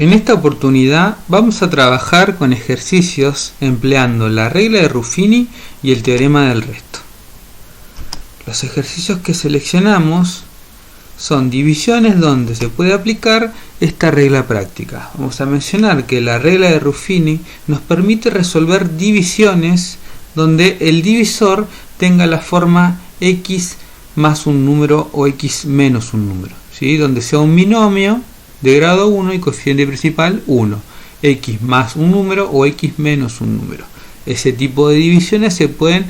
En esta oportunidad vamos a trabajar con ejercicios empleando la regla de Ruffini y el teorema del resto. Los ejercicios que seleccionamos son divisiones donde se puede aplicar esta regla práctica. Vamos a mencionar que la regla de Ruffini nos permite resolver divisiones donde el divisor tenga la forma x más un número o x menos un número, ¿sí? Donde sea un binomio de grado 1 y coeficiente principal 1, x más un número o x menos un número. Ese tipo de divisiones se pueden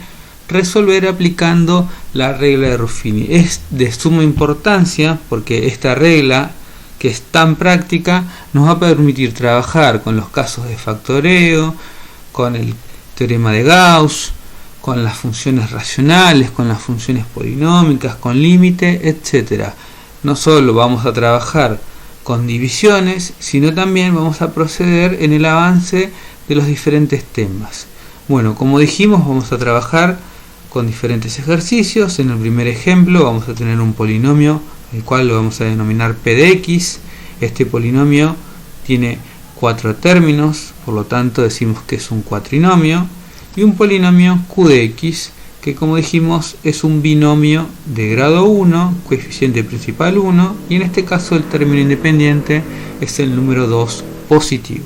resolver aplicando la regla de Ruffini. Es de suma importancia porque esta regla, que es tan práctica, nos va a permitir trabajar con los casos de factoreo, con el teorema de Gauss, con las funciones racionales, con las funciones polinómicas, con límite, etc. No solo vamos a trabajar con divisiones, sino también vamos a proceder en el avance de los diferentes temas. Bueno, como dijimos, vamos a trabajar con diferentes ejercicios. En el primer ejemplo vamos a tener un polinomio, el cual lo vamos a denominar p de x. Este polinomio tiene 4 términos, por lo tanto decimos que es un cuatrinomio, y un polinomio q de x, que como dijimos es un binomio de grado 1, coeficiente principal 1, y en este caso el término independiente es el número 2 positivo.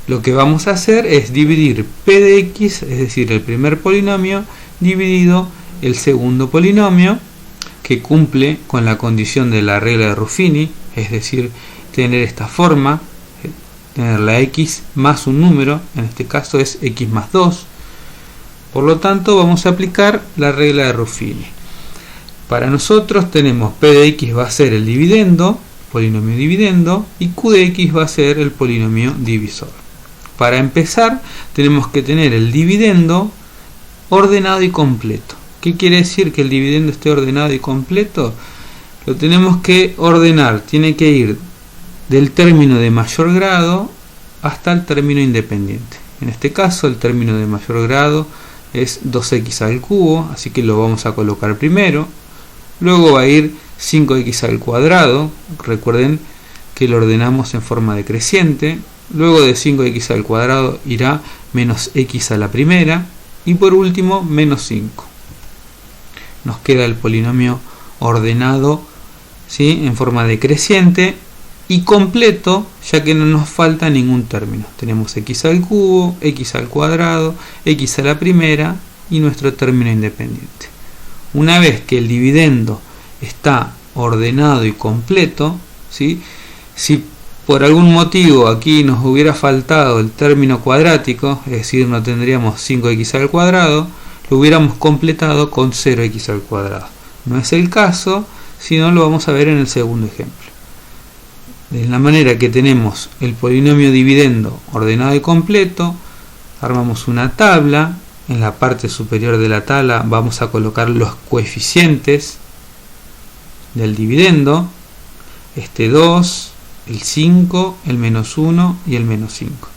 Lo que vamos a hacer es dividir p de x, es decir, el primer polinomio, dividido el segundo polinomio, que cumple con la condición de la regla de Ruffini, es decir, tener esta forma, tener la x más un número, en este caso es x más 2. Por lo tanto vamos a aplicar la regla de Ruffini. Para nosotros tenemos p de x va a ser el dividendo, polinomio dividendo, y q de x va a ser el polinomio divisor. Para empezar tenemos que tener el dividendo ordenado y completo. ¿Qué quiere decir que el dividendo esté ordenado y completo? Lo tenemos que ordenar, tiene que ir del término de mayor grado hasta el término independiente. En este caso el término de mayor grado es 2x al cubo, así que lo vamos a colocar primero. Luego va a ir 5x al cuadrado, recuerden que lo ordenamos en forma decreciente. Luego de 5x al cuadrado irá menos x a la primera, y por último menos 5. Nos queda el polinomio ordenado, ¿sí?, en forma decreciente y completo, ya que no nos falta ningún término. Tenemos x al cubo, x al cuadrado, x a la primera y nuestro término independiente. Una vez que el dividendo está ordenado y completo, ¿sí?, si por algún motivo aquí nos hubiera faltado el término cuadrático, es decir, no tendríamos 5x al cuadrado, lo hubiéramos completado con 0x al cuadrado. No es el caso, sino lo vamos a ver en el segundo ejemplo. De la manera que tenemos el polinomio dividendo ordenado y completo, armamos una tabla. En la parte superior de la tabla vamos a colocar los coeficientes del dividendo, este 2, el 5, el menos 1 y el menos 5.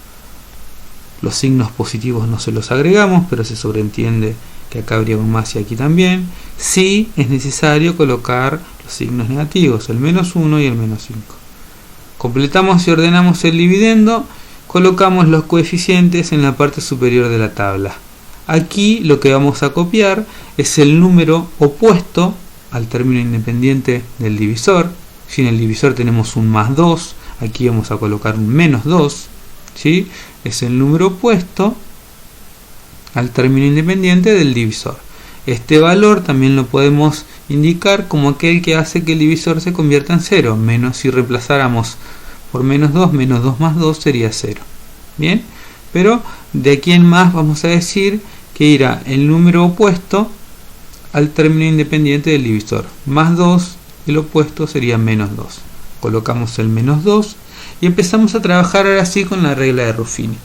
Los signos positivos no se los agregamos, pero se sobreentiende que acá habría un más y aquí también. Sí es necesario colocar los signos negativos, el menos 1 y el menos 5. Completamos y ordenamos el dividendo, colocamos los coeficientes en la parte superior de la tabla. Aquí lo que vamos a copiar es el número opuesto al término independiente del divisor. Si en el divisor tenemos un más 2, aquí vamos a colocar un menos 2, ¿sí? Es el número opuesto al término independiente del divisor. Este valor también lo podemos indicar como aquel que hace que el divisor se convierta en 0, menos si reemplazáramos por menos 2 más 2 sería 0. Bien, pero de aquí en más vamos a decir que irá el número opuesto al término independiente del divisor, más 2, el opuesto sería menos 2. Colocamos el menos 2 y empezamos a trabajar ahora sí con la regla de Ruffini.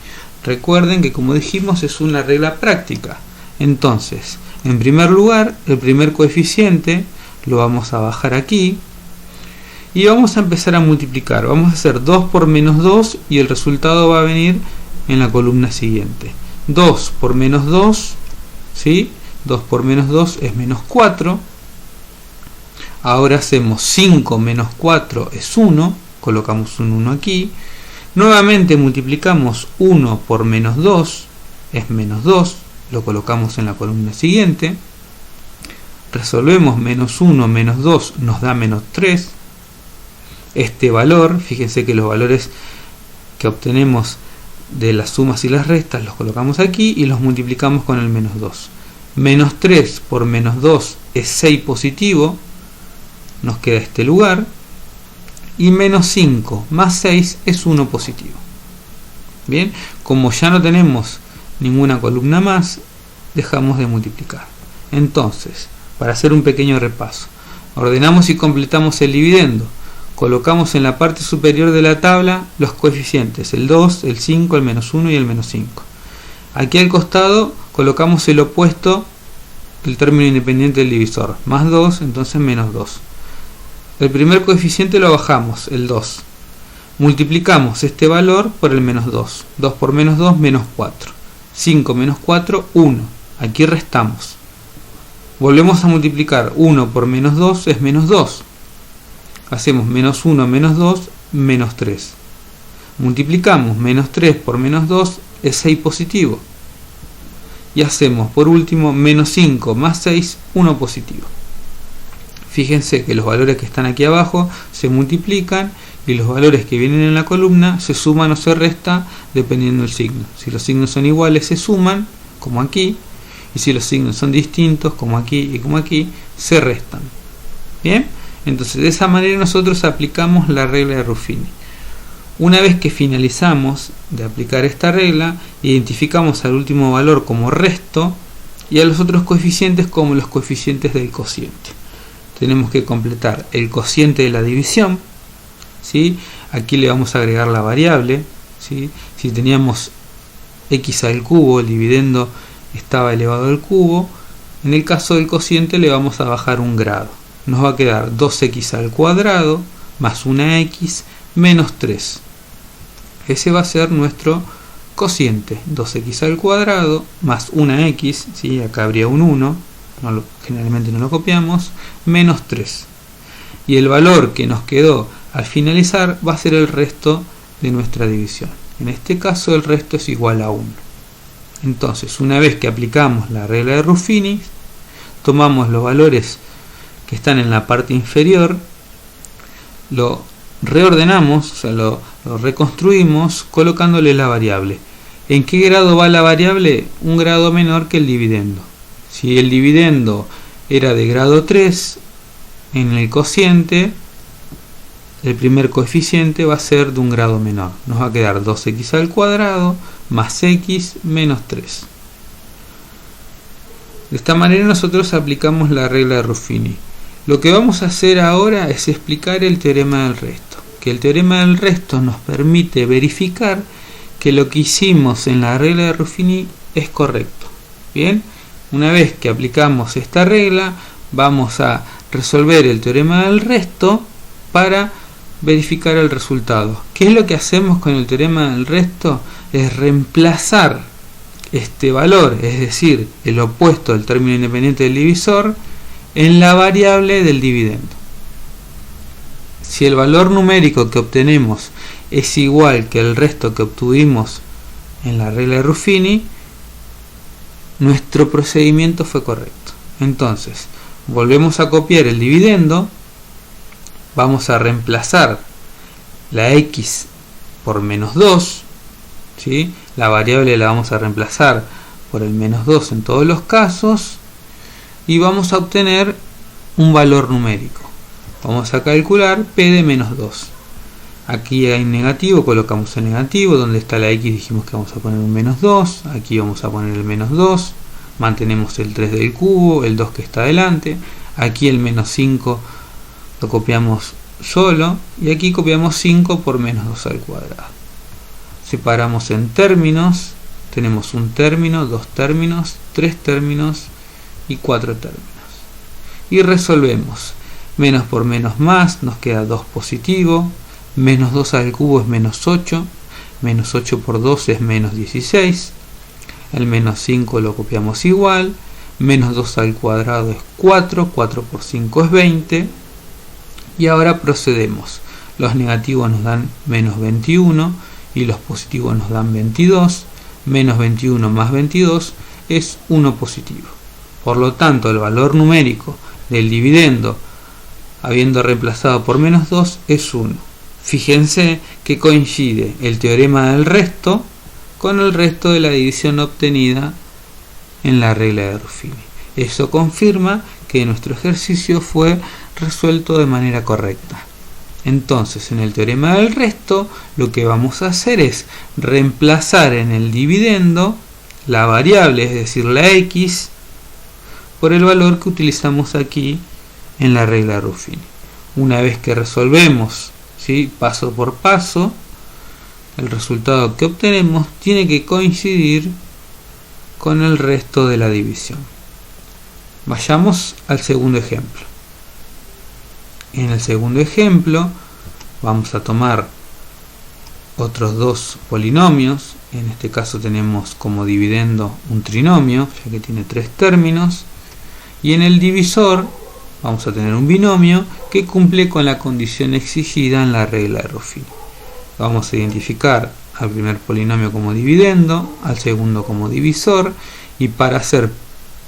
Recuerden que, como dijimos, es una regla práctica. Entonces, en primer lugar, el primer coeficiente lo vamos a bajar aquí y vamos a empezar a multiplicar. Vamos a hacer 2 por menos 2 y el resultado va a venir en la columna siguiente. 2 por menos 2, ¿sí? 2 por menos 2 es menos 4. Ahora hacemos 5 menos 4 es 1, colocamos un 1 aquí. Nuevamente multiplicamos 1 por menos 2, es menos 2, lo colocamos en la columna siguiente. Resolvemos menos 1 menos 2 nos da menos 3. Este valor, fíjense que los valores que obtenemos de las sumas y las restas los colocamos aquí y los multiplicamos con el menos 2. Menos 3 por menos 2 es 6 positivo, nos queda este lugar. Y menos 5 más 6 es 1 positivo. Bien, como ya no tenemos ninguna columna más, dejamos de multiplicar. Entonces, para hacer un pequeño repaso, ordenamos y completamos el dividendo. Colocamos en la parte superior de la tabla los coeficientes, el 2, el 5, el menos 1 y el menos 5. Aquí al costado colocamos el opuesto del término independiente del divisor, más 2, entonces menos 2. El primer coeficiente lo bajamos, el 2. Multiplicamos este valor por el menos 2. 2 por menos 2, menos 4. 5 menos 4, 1. Aquí restamos. Volvemos a multiplicar. 1 por menos 2 es menos 2. Hacemos menos 1 menos 2, menos 3. Multiplicamos. Menos 3 por menos 2 es 6 positivo. Y hacemos por último menos 5 más 6, 1 positivo. Fíjense que los valores que están aquí abajo se multiplican y los valores que vienen en la columna se suman o se restan dependiendo del signo. Si los signos son iguales se suman, como aquí, y si los signos son distintos, como aquí y como aquí, se restan. Bien, entonces de esa manera nosotros aplicamos la regla de Ruffini. Una vez que finalizamos de aplicar esta regla, identificamos al último valor como resto y a los otros coeficientes como los coeficientes del cociente. Tenemos que completar el cociente de la división, ¿sí? Aquí le vamos a agregar la variable, ¿sí? Si teníamos x al cubo, el dividendo estaba elevado al cubo, en el caso del cociente le vamos a bajar un grado. Nos va a quedar 2x al cuadrado más una x menos 3. Ese va a ser nuestro cociente, 2x al cuadrado más una x, ¿sí? Acá habría un 1. Generalmente no lo copiamos, menos 3. Y el valor que nos quedó al finalizar va a ser el resto de nuestra división. En este caso el resto es igual a 1. Entonces, una vez que aplicamos la regla de Ruffini, tomamos los valores que están en la parte inferior, lo reordenamos, o sea, lo reconstruimos colocándole la variable. ¿En qué grado va la variable? Un grado menor que el dividendo. Si el dividendo era de grado 3, en el cociente, el primer coeficiente va a ser de un grado menor. Nos va a quedar 2x al cuadrado más x menos 3. De esta manera nosotros aplicamos la regla de Ruffini. Lo que vamos a hacer ahora es explicar el teorema del resto. Que el teorema del resto nos permite verificar que lo que hicimos en la regla de Ruffini es correcto. Bien. Una vez que aplicamos esta regla, vamos a resolver el teorema del resto para verificar el resultado. ¿Qué es lo que hacemos con el teorema del resto? Es reemplazar este valor, es decir, el opuesto del término independiente del divisor, en la variable del dividendo. Si el valor numérico que obtenemos es igual que el resto que obtuvimos en la regla de Ruffini, nuestro procedimiento fue correcto. Entonces, volvemos a copiar el dividendo, vamos a reemplazar la x por menos 2, ¿sí? La variable la vamos a reemplazar por el menos 2 en todos los casos, y vamos a obtener un valor numérico. Vamos a calcular p de menos 2. Aquí hay negativo, colocamos el negativo, donde está la x dijimos que vamos a poner un menos 2, aquí vamos a poner el menos 2, mantenemos el 3 del cubo, el 2 que está adelante, aquí el menos 5 lo copiamos solo, y aquí copiamos 5 por menos 2 al cuadrado. Separamos en términos, tenemos un término, dos términos, tres términos y cuatro términos. Y resolvemos. Menos por menos más, nos queda 2 positivo, menos 2 al cubo es menos 8, menos 8 por 2 es menos 16, el menos 5 lo copiamos igual, menos 2 al cuadrado es 4, 4 por 5 es 20, y ahora procedemos. Los negativos nos dan menos 21, y los positivos nos dan 22, menos 21 más 22 es 1 positivo. Por lo tanto, el valor numérico del dividendo, habiendo reemplazado por menos 2, es 1. Fíjense que coincide el teorema del resto con el resto de la división obtenida en la regla de Ruffini. Eso confirma que nuestro ejercicio fue resuelto de manera correcta. Entonces, en el teorema del resto, lo que vamos a hacer es reemplazar en el dividendo la variable, es decir, la x, por el valor que utilizamos aquí en la regla de Ruffini. Una vez que resolvemos, ¿sí?, paso por paso, el resultado que obtenemos tiene que coincidir con el resto de la división. Vayamos al segundo ejemplo. En el segundo ejemplo vamos a tomar otros dos polinomios. En este caso tenemos como dividendo un trinomio, ya que tiene 3 términos, y en el divisor vamos a tener un binomio que cumple con la condición exigida en la regla de Ruffini. Vamos a identificar al primer polinomio como dividendo, al segundo como divisor, y para hacer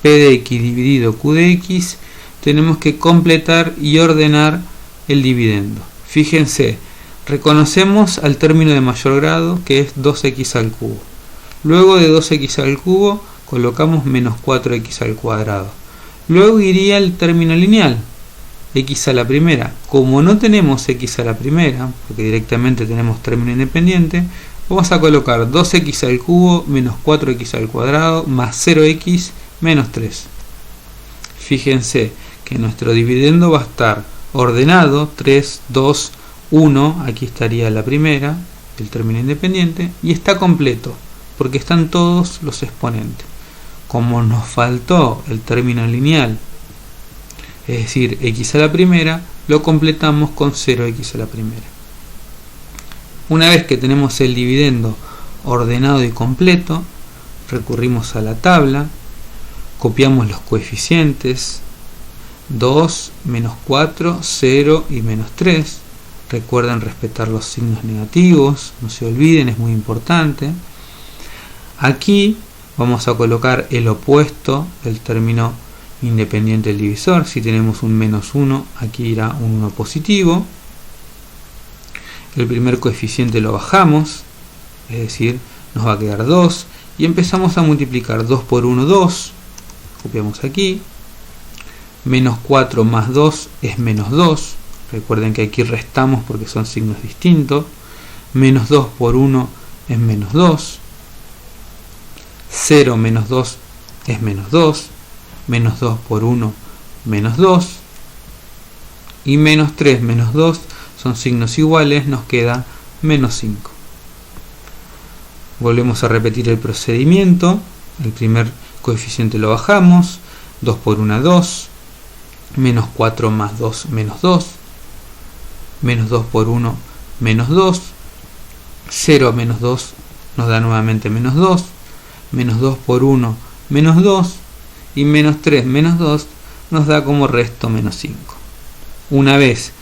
p de x dividido q de x tenemos que completar y ordenar el dividendo. Fíjense, reconocemos al término de mayor grado, que es 2x al cubo. Luego de 2x al cubo colocamos menos 4x al cuadrado. Luego iría el término lineal, x a la primera. Como no tenemos x a la primera, porque directamente tenemos término independiente, vamos a colocar 2x al cubo menos 4x al cuadrado más 0x menos 3. Fíjense que nuestro dividendo va a estar ordenado 3, 2, 1, aquí estaría la primera, el término independiente, y está completo, porque están todos los exponentes. Como nos faltó el término lineal, es decir, x a la primera, lo completamos con 0x a la primera. Una vez que tenemos el dividendo ordenado y completo, recurrimos a la tabla, copiamos los coeficientes 2, menos 4, 0 y menos 3. Recuerden respetar los signos negativos, no se olviden, es muy importante. Aquí vamos a colocar el opuesto del término independiente del divisor. Si tenemos un menos 1, aquí irá un 1 positivo. El primer coeficiente lo bajamos, es decir, nos va a quedar 2, y empezamos a multiplicar 2 por 1, 2, copiamos aquí, menos 4 más 2 es menos 2, recuerden que aquí restamos porque son signos distintos, menos 2 por 1 es menos 2, 0 menos 2 es menos 2, menos 2 por 1 menos 2, y menos 3 menos 2 son signos iguales, nos queda menos 5. Volvemos a repetir el procedimiento. El primer coeficiente lo bajamos, 2 por 1 2, menos 4 más 2 menos 2, menos 2 por 1 menos 2, 0 menos 2 nos da nuevamente menos 2, menos 2 por 1 menos 2, y menos 3 menos 2 nos da como resto menos 5. Una vez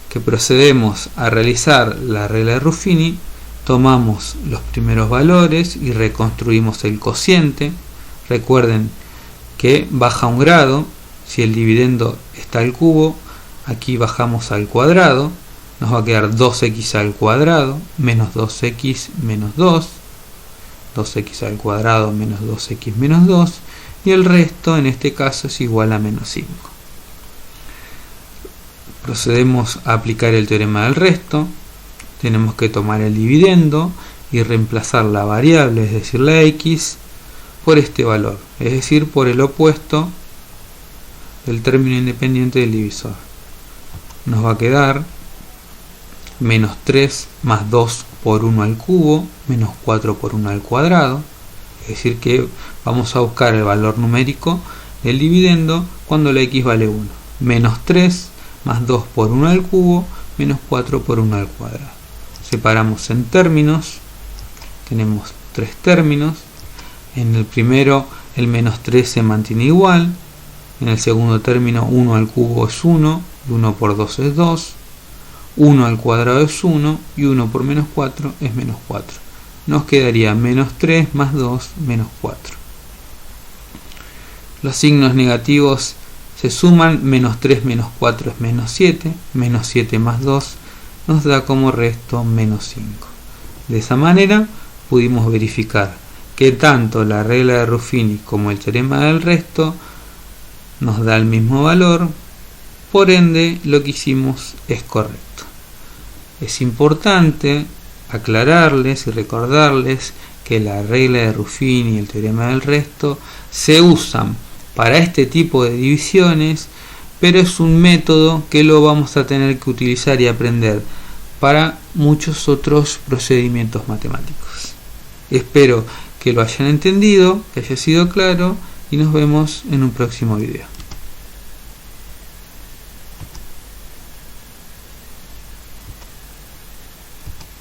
que procedemos a realizar la regla de Ruffini, tomamos los primeros valores y reconstruimos el cociente. Recuerden que baja un grado, si el dividendo está al cubo, aquí bajamos al cuadrado, nos va a quedar 2x al cuadrado menos 2x menos 2, 2x al cuadrado menos 2x menos 2, y el resto en este caso es igual a menos 5. Procedemos a aplicar el teorema del resto. Tenemos que tomar el dividendo y reemplazar la variable, es decir, la x, por este valor, es decir, por el opuesto del término independiente del divisor. Nos va a quedar menos 3 más 2 por 1 al cubo, menos 4 por 1 al cuadrado, es decir, que vamos a buscar el valor numérico del dividendo cuando la x vale 1. Menos 3 más 2 por 1 al cubo, menos 4 por 1 al cuadrado. Separamos en términos, tenemos 3 términos. En el primero el menos 3 se mantiene igual, en el segundo término 1 al cubo es 1, y 1 por 2 es 2, 1 al cuadrado es 1 y 1 por menos 4 es menos 4. Nos quedaría menos 3 más 2 menos 4. Los signos negativos se suman, menos 3 menos 4 es menos 7 más 2 nos da como resto menos 5. De esa manera pudimos verificar que tanto la regla de Ruffini como el teorema del resto nos da el mismo valor, por ende lo que hicimos es correcto. Es importante aclararles y recordarles que la regla de Ruffini y el teorema del resto se usan para este tipo de divisiones, pero es un método que lo vamos a tener que utilizar y aprender para muchos otros procedimientos matemáticos. Espero que lo hayan entendido, que haya sido claro, y nos vemos en un próximo video.